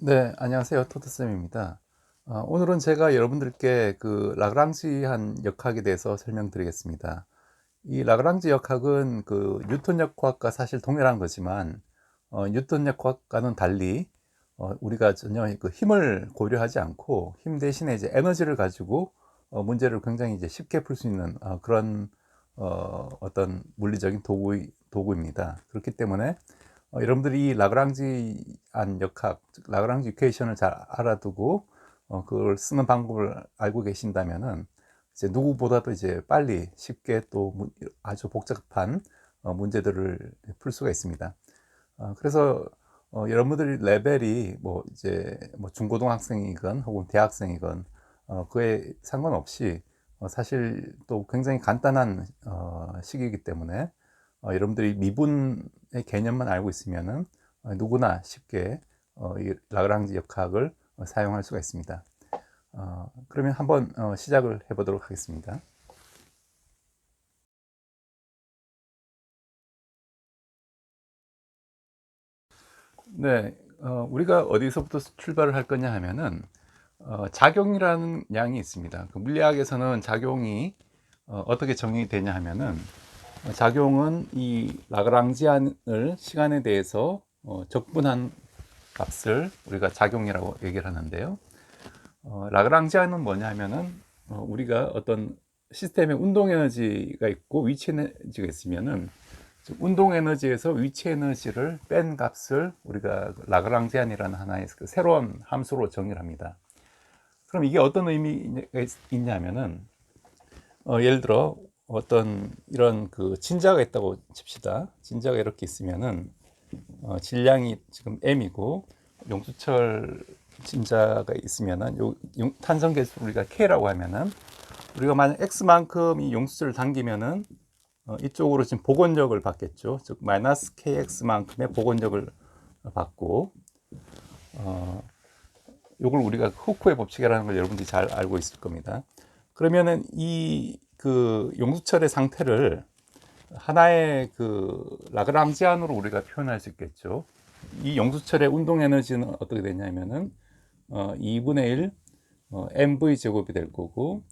네, 안녕하세요. 토트쌤입니다. 오늘은 제가 여러분들께 그 라그랑지한 역학에 대해서 설명드리겠습니다. 이 라그랑지 역학은 그 뉴턴 역학과 사실 동일한 거지만, 뉴턴 역학과는 달리, 우리가 전혀 그 힘을 고려하지 않고 힘 대신에 이제 에너지를 가지고 문제를 굉장히 이제 쉽게 풀 수 있는 그런 어떤 물리적인 도구입니다. 그렇기 때문에 여러분들이 이 라그랑지안 역학, 즉 라그랑지 이퀘이션을 잘 알아두고 그걸 쓰는 방법을 알고 계신다면은 이제 누구보다도 이제 빨리 쉽게 또 아주 복잡한 문제들을 풀 수가 있습니다. 그래서 여러분들이 레벨이 뭐 이제 뭐 중고등학생이건 혹은 대학생이건 그에 상관없이 사실 또 굉장히 간단한 시기이기 때문에 여러분들이 미분의 개념만 알고 있으면은 누구나 쉽게 이 라그랑지 역학을 사용할 수가 있습니다. 그러면 한번 시작을 해보도록 하겠습니다. 네, 우리가 어디서부터 출발을 할 거냐 하면은 작용이라는 양이 있습니다. 그 물리학에서는 작용이 어떻게 정의되냐 하면은 작용은 이 라그랑지안을 시간에 대해서 적분한 값을 우리가 작용이라고 얘기를 하는데요. 라그랑지안은 뭐냐 하면은 우리가 어떤 시스템에 운동 에너지가 있고 위치 에너지가 있으면은 운동 에너지에서 위치 에너지를 뺀 값을 우리가 라그랑지안이라는 하나의 그 새로운 함수로 정의를 합니다. 그럼 이게 어떤 의미가 있냐면은 예를 들어 어떤 이런 그 진자가 있다고 칩시다. 진자가 이렇게 있으면은 질량이 지금 m이고 용수철 진자가 있으면은 탄성 계수를 우리가 k라고 하면은 우리가 만약 x만큼 이 용수철을 당기면은 이쪽으로 지금 복원력을 받겠죠. 즉 마이너스 kx만큼의 복원력을 받고 이걸 우리가 후쿠의 법칙이라는 걸 여러분들이 잘 알고 있을 겁니다. 그러면은 이 그 용수철의 상태를 하나의 그 라그랑지안으로 우리가 표현할 수 있겠죠. 이 용수철의 운동 에너지는 어떻게 되냐면은 2분의 1 mv 제곱이 될 거고,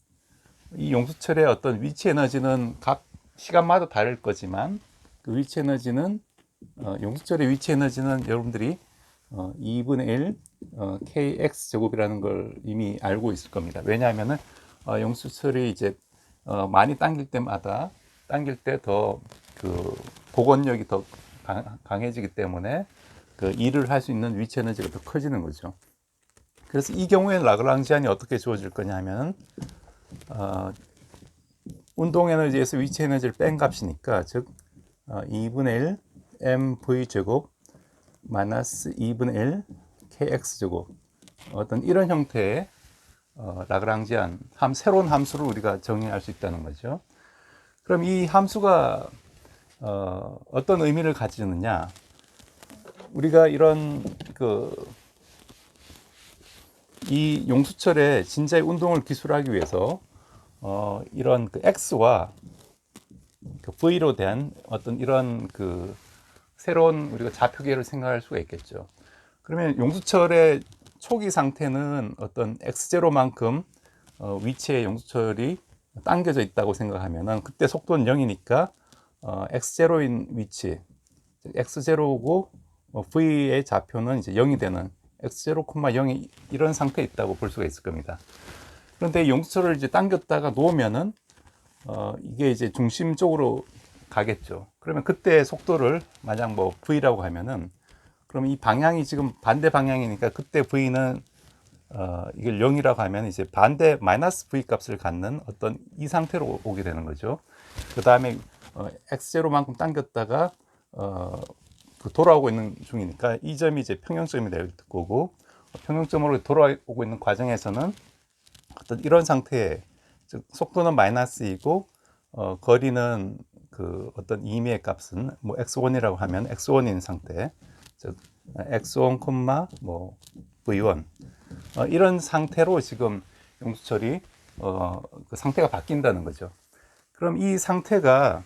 이 용수철의 어떤 위치 에너지는 각 시간마다 다를 거지만 그 위치 에너지는 용수철의 위치 에너지는 여러분들이 2분의 1 kx 제곱이라는 걸 이미 알고 있을 겁니다. 왜냐하면은 용수철이 이제 많이 당길 때마다 당길 때 더 그 복원력이 더 강해지기 때문에 그 일을 할 수 있는 위치 에너지가 더 커지는 거죠. 그래서 이 경우에는 라그랑지안이 어떻게 주어질 거냐 하면 운동 에너지에서 위치 에너지를 뺀 값이니까 즉 2분의 1 mv 제곱 마이너스 2분의 1 kx 제곱, 어떤 이런 형태의 라그랑지안 새로운 함수를 우리가 정의할 수 있다는 거죠. 그럼 이 함수가 어떤 의미를 가지느냐? 우리가 이런 이 용수철의 진자의 운동을 기술하기 위해서 이런 그 x와 그 v로 대한 어떤 이런 그 새로운 우리가 좌표계를 생각할 수가 있겠죠. 그러면 용수철의 초기 상태는 어떤 x0만큼 위치의 용수철이 당겨져 있다고 생각하면은 그때 속도는 0이니까 x0인 위치, x0고 v의 좌표는 이제 0이 되는 x0, 0이 이런 상태에 있다고 볼 수가 있을 겁니다. 그런데 용수철을 이제 당겼다가 놓으면은 이게 이제 중심 쪽으로 가겠죠. 그러면 그때 속도를 만약 뭐 v라고 하면은 그럼 이 방향이 지금 반대 방향이니까 그때 v는 이걸 0이라고 하면 이제 반대 마이너스 v 값을 갖는 어떤 이 상태로 오게 되는 거죠. 그 다음에 x0만큼 당겼다가 그 돌아오고 있는 중이니까 이 점이 이제 평형점이 될 거고, 평형점으로 돌아오고 있는 과정에서는 어떤 이런 상태의, 즉 속도는 마이너스이고 거리는 그 어떤 임의의 값은 뭐 x1이라고 하면 x1인 상태, 즉 x1, 뭐 v1 이런 상태로 지금 용수철이 그 상태가 바뀐다는 거죠. 그럼 이 상태가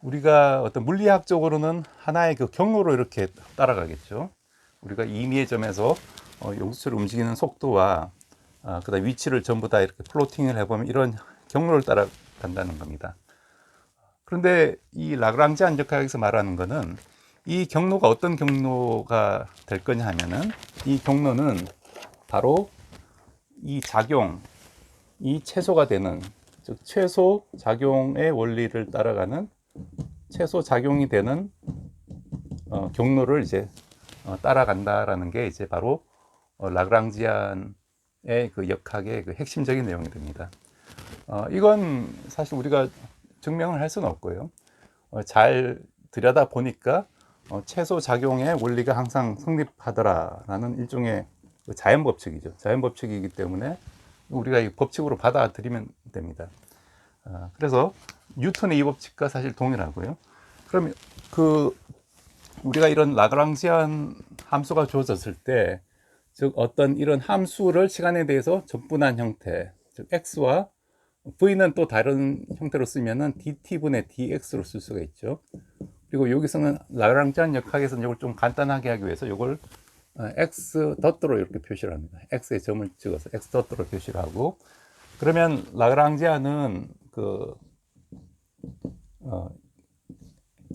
우리가 어떤 물리학적으로는 하나의 그 경로로 이렇게 따라가겠죠. 우리가 임의의 점에서 용수철이 움직이는 속도와 그다음 위치를 전부 다 이렇게 플로팅을 해보면 이런 경로를 따라간다는 겁니다. 그런데 이 라그랑지안 역학에서 말하는 것은 이 경로가 어떤 경로가 될 거냐 하면은 이 경로는 바로 이 작용, 이 최소가 되는, 즉 최소 작용의 원리를 따라가는 최소 작용이 되는 경로를 이제 따라간다라는 게 이제 바로 라그랑지안의 그 역학의 그 핵심적인 내용이 됩니다. 이건 사실 우리가 증명을 할 수는 없고요. 잘 들여다 보니까 최소 작용의 원리가 항상 성립하더라라는 일종의 자연 법칙이죠. 자연 법칙이기 때문에 우리가 이 법칙으로 받아들이면 됩니다. 그래서 뉴턴의 이 법칙과 사실 동일하고요. 그럼 우리가 이런 라그랑지안 함수가 주어졌을 때, 즉 어떤 이런 함수를 시간에 대해서 적분한 형태, 즉 x와 v는 또 다른 형태로 쓰면은 dt분의 dx로 쓸 수가 있죠. 그리고 여기서는 라그랑지안 역학에서는 이걸 좀 간단하게 하기 위해서 이걸 x 덧으로 이렇게 표시를 합니다. x에 점을 찍어서 x 덧으로 표시를 하고, 그러면 라그랑지안은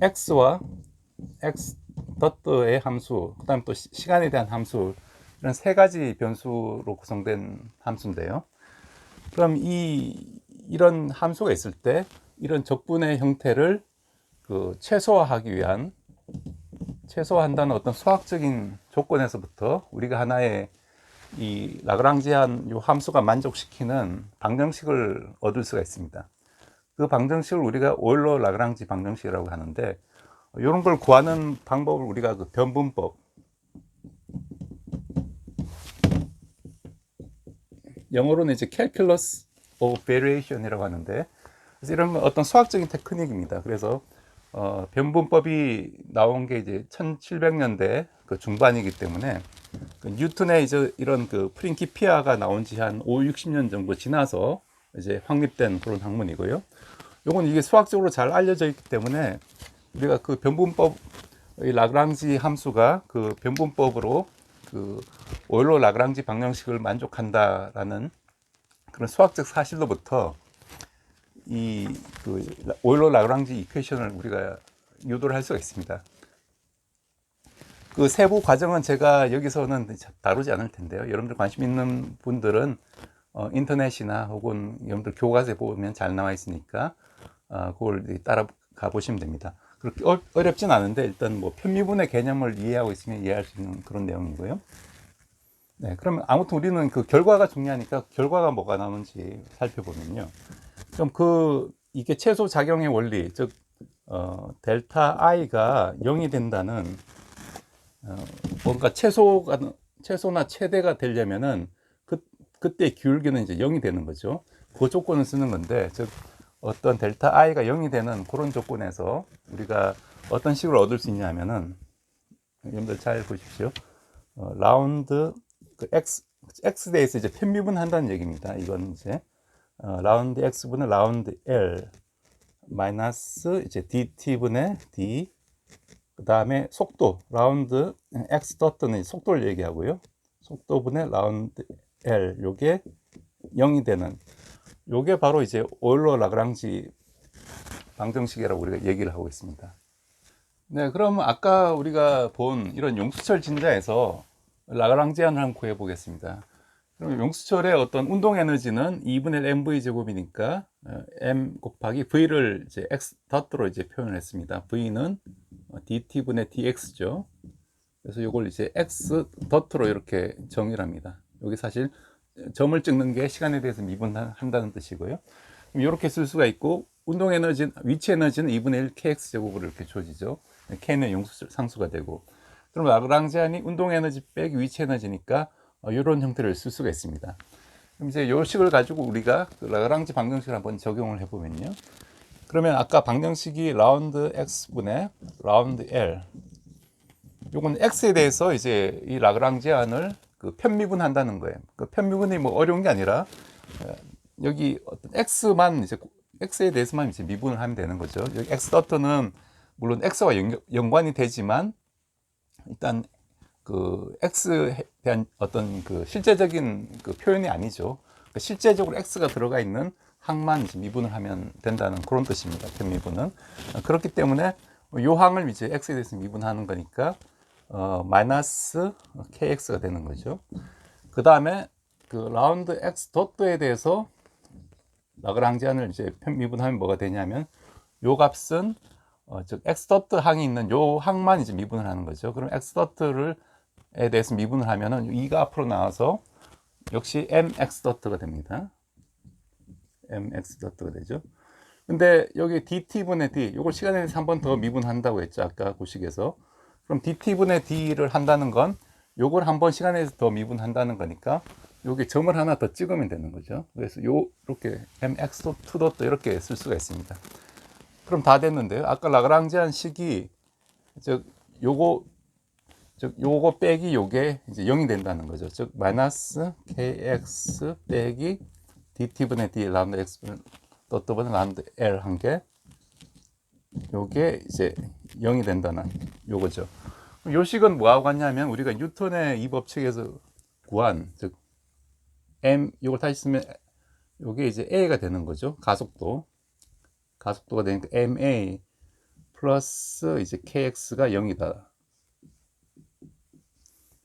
x와 x 덧의 함수, 그 다음 또 시간에 대한 함수, 이런 세 가지 변수로 구성된 함수인데요. 그럼 이런 함수가 있을 때 이런 적분의 형태를 최소화한다는 어떤 수학적인 조건에서부터 우리가 하나의 이 라그랑지안 요 함수가 만족시키는 방정식을 얻을 수가 있습니다. 그 방정식을 우리가 오일러 라그랑지 방정식이라고 하는데, 이런 걸 구하는 방법을 우리가 그 변분법, 영어로는 이제 calculus of variation이라고 하는데, 그래서 이런 어떤 수학적인 테크닉입니다. 그래서 변분법이 나온 게 이제 1700년대 그 중반이기 때문에 뉴턴의 이제 이런 프린키피아가 나온 지 한 5, 60년 정도 지나서 이제 확립된 그런 학문이고요. 요건 이게 수학적으로 잘 알려져 있기 때문에 우리가 그 변분법, 이 라그랑지 함수가 그 변분법으로 오일러 라그랑지 방정식을 만족한다라는 그런 수학적 사실로부터 오일러 라그랑지 이퀘이션을 우리가 유도를 할 수가 있습니다. 그 세부 과정은 제가 여기서는 다루지 않을 텐데요. 여러분들 관심 있는 분들은 인터넷이나 혹은 여러분들 교과서에 보면 잘 나와 있으니까 그걸 따라가 보시면 됩니다. 그렇게 어렵진 않은데 일단 뭐 편미분의 개념을 이해하고 있으면 이해할 수 있는 그런 내용이고요. 네, 그러면 아무튼 우리는 그 결과가 중요하니까 결과가 뭐가 나오는지 살펴보면요. 그럼 이게 최소 작용의 원리, 즉 델타 i가 0이 된다는 뭔가 최소나 최대가 되려면은 그때 기울기는 이제 0이 되는 거죠. 그 조건을 쓰는 건데, 즉 어떤 델타 i가 0이 되는 그런 조건에서 우리가 어떤 식으로 얻을 수 있냐면은, 여러분들 잘 보십시오. 라운드 x 대해서 이제 편미분 한다는 얘기입니다. 이건 이제 라운드 x분의 라운드 l 마이너스 이제 dt분의 d, 그 다음에 속도 라운드 x 덧은 속도를 얘기하고요. 속도분의 라운드 l, 요게 0이 되는, 요게 바로 이제 오일러 라그랑지 방정식이라고 우리가 얘기를 하고 있습니다. 네, 그럼 아까 우리가 본 이런 용수철 진자에서 라그랑지안을 한번 구해 보겠습니다. 그럼 용수철의 어떤 운동 에너지는 2분의 mv 제곱이니까 m 곱하기 v를 이제 x 덧으로 이제 표현을 했습니다. v는 dt분의 dx죠. 그래서 이걸 이제 x 덧으로 이렇게 정의를 합니다. 여기 사실 점을 찍는 게 시간에 대해서 미분한다는 뜻이고요. 그럼 이렇게 쓸 수가 있고, 운동 에너지, 위치 에너지는 2분의 1 kx 제곱으로 이렇게 주어지죠. k는 용수철 상수가 되고, 그럼 라그랑지안이 운동 에너지 빼기 위치 에너지니까 이런 형태를 쓸 수가 있습니다. 그럼 이제 이 식을 가지고 우리가 라그랑지 방정식을 한번 적용을 해보면요. 그러면 아까 방정식이 라운드 x분의 라운드 l, 요건 x에 대해서 이제 이 라그랑지안을 편미분한다는 거예요. 그 편미분이 뭐 어려운 게 아니라 여기 어떤 x에 대해서만 이제 미분을 하면 되는 거죠. 여기 x 덧은 물론 x와 연관이 되지만 일단 그 x에 대한 어떤 그 실제적인 그 표현이 아니죠. 그 실제적으로 x가 들어가 있는 항만 이제 미분을 하면 된다는 그런 뜻입니다. 편미분은. 그렇기 때문에 요 항을 이제 x에 대해서 미분하는 거니까 마이너스 kx가 되는 거죠. 그 다음에 그 라운드 x 도트에 대해서 라그랑지안을 이제 편미분하면 뭐가 되냐면 요 값은 즉 x 도트 항이 있는 요 항만 이제 미분을 하는 거죠. 그럼 x 도트를 에 대해서 미분을 하면은 2가 앞으로 나와서 역시 mx 도트가 됩니다. mx 도트가 되죠. 근데 여기 dt분의 d, 이걸 시간에 대해서 한 번 더 미분한다고 했죠. 아까 구식에서. 그럼 dt분의 d를 한다는 건 요걸 한 번 시간에 대해서 더 미분한다는 거니까 여기 점을 하나 더 찍으면 되는 거죠. 그래서 이렇게 mx 도트 도트 이렇게 쓸 수가 있습니다. 그럼 다 됐는데요. 아까 라그랑지안 식이 즉 요거 빼기 요게 이제 0이 된다는 거죠. 즉 마이너스 kx 빼기 dt분의 d 라운드 x 도트분의 라운드 l 한 개, 요게 이제 0이 된다는 요거죠. 요 식은 뭐하고 같냐면 우리가 뉴턴의 이 법칙에서 구한 즉 m, 요걸 다시 쓰면 요게 이제 a가 되는 거죠. 가속도가 되니까 ma 플러스 이제 kx가 0이다.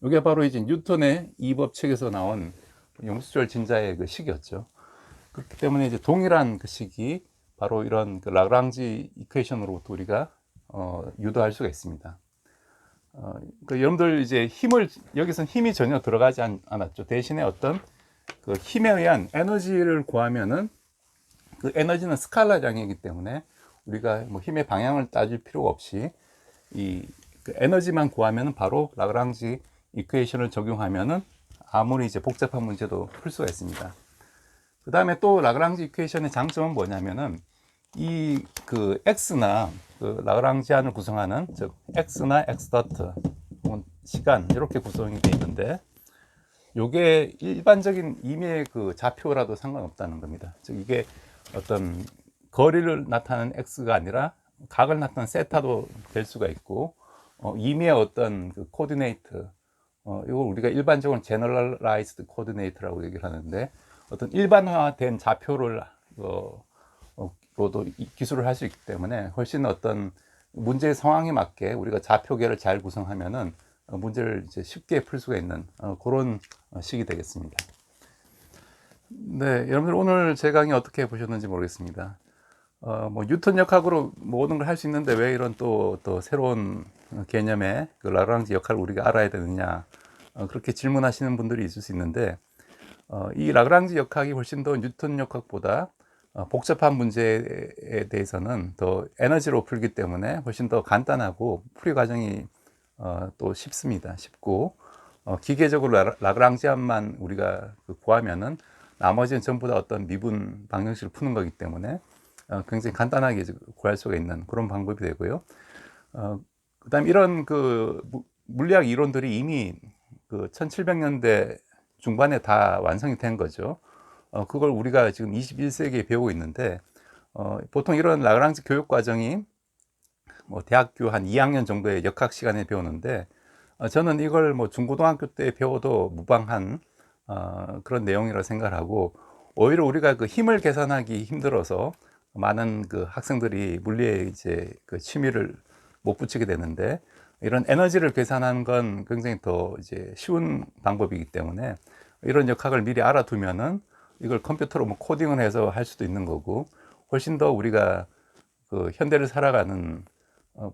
이게 바로 이제 뉴턴의 이 법칙에서 나온 용수철 진자의 그 식이었죠. 그렇기 때문에 이제 동일한 그 식이 바로 이런 그 라그랑지 이퀘이션으로부터 우리가 유도할 수가 있습니다. 그 여러분들 이제 힘을 여기서는 힘이 전혀 들어가지 않았죠. 대신에 어떤 그 힘에 의한 에너지를 구하면은 그 에너지는 스칼라량이기 때문에 우리가 뭐 힘의 방향을 따질 필요가 없이 그 에너지만 구하면은 바로 라그랑지 이퀘이션을 적용하면은 아무리 이제 복잡한 문제도 풀 수가 있습니다. 그 다음에 또 라그랑지 이퀘이션의 장점은 뭐냐면은 이 그 x나 그 라그랑지안을 구성하는 즉 x나 x 도트 시간 이렇게 구성이 되어 있는데 요게 일반적인 임의의 그 좌표라도 상관없다는 겁니다. 즉 이게 어떤 거리를 나타내는 x가 아니라 각을 나타내는 세타도 될 수가 있고 임의의 어떤 그 코디네이트 이걸 우리가 일반적으로 제너럴라이즈드 코디네이트라고 얘기를 하는데 어떤 일반화된 좌표를 로도 기술을 할 수 있기 때문에 훨씬 어떤 문제의 상황에 맞게 우리가 좌표계를 잘 구성하면은 문제를 이제 쉽게 풀 수가 있는 그런 식이 되겠습니다. 네, 여러분들 오늘 제 강의 어떻게 보셨는지 모르겠습니다. 뭐 뉴턴 역학으로 모든 걸 할 수 있는데 왜 이런 또 새로운 개념의 그 라그랑지 역할을 우리가 알아야 되느냐 그렇게 질문하시는 분들이 있을 수 있는데 이 라그랑지 역학이 훨씬 더 뉴턴 역학보다 복잡한 문제에 대해서는 더 에너지로 풀기 때문에 훨씬 더 간단하고 풀이 과정이 또 쉽고 기계적으로 라그랑지안만 우리가 구하면은 나머지는 전부 다 어떤 미분 방정식을 푸는 거기 때문에 굉장히 간단하게 구할 수가 있는 그런 방법이 되고요. 그다음 이런 그 물리학 이론들이 이미 그 1700년대 중반에 다 완성이 된 거죠. 그걸 우리가 지금 21세기에 배우고 있는데 보통 이런 라그랑지 교육 과정이 뭐 대학교 한 2학년 정도의 역학 시간에 배우는데 저는 이걸 뭐 중고등학교 때 배워도 무방한 그런 내용이라고 생각하고 오히려 우리가 그 힘을 계산하기 힘들어서 많은 그 학생들이 물리에 이제 그 취미를 못 붙이게 되는데 이런 에너지를 계산하는 건 굉장히 더 이제 쉬운 방법이기 때문에 이런 역학을 미리 알아두면은 이걸 컴퓨터로 뭐 코딩을 해서 할 수도 있는 거고 훨씬 더 우리가 그 현대를 살아가는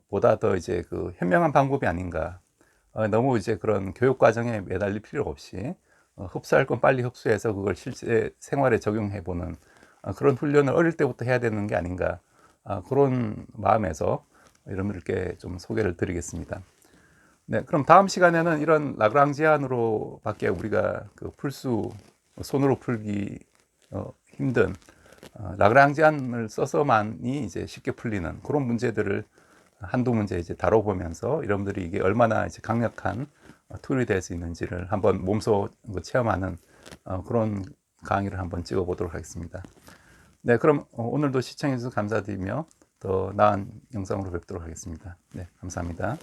보다 더 이제 그 현명한 방법이 아닌가. 너무 이제 그런 교육 과정에 매달릴 필요 없이 흡수할 건 빨리 흡수해서 그걸 실제 생활에 적용해 보는 그런 훈련을 어릴 때부터 해야 되는 게 아닌가. 그런 마음에서 여러분들께 좀 소개를 드리겠습니다. 네, 그럼 다음 시간에는 이런 라그랑지안으로 밖에 우리가 그 손으로 풀기 힘든 라그랑지안을 써서만이 이제 쉽게 풀리는 그런 문제들을 한두 문제 이제 다뤄보면서 여러분들이 이게 얼마나 이제 강력한 툴이 될 수 있는지를 한번 몸소 체험하는 그런 강의를 한번 찍어보도록 하겠습니다. 네, 그럼 오늘도 시청해 주셔서 감사드리며 더 나은 영상으로 뵙도록 하겠습니다. 네, 감사합니다.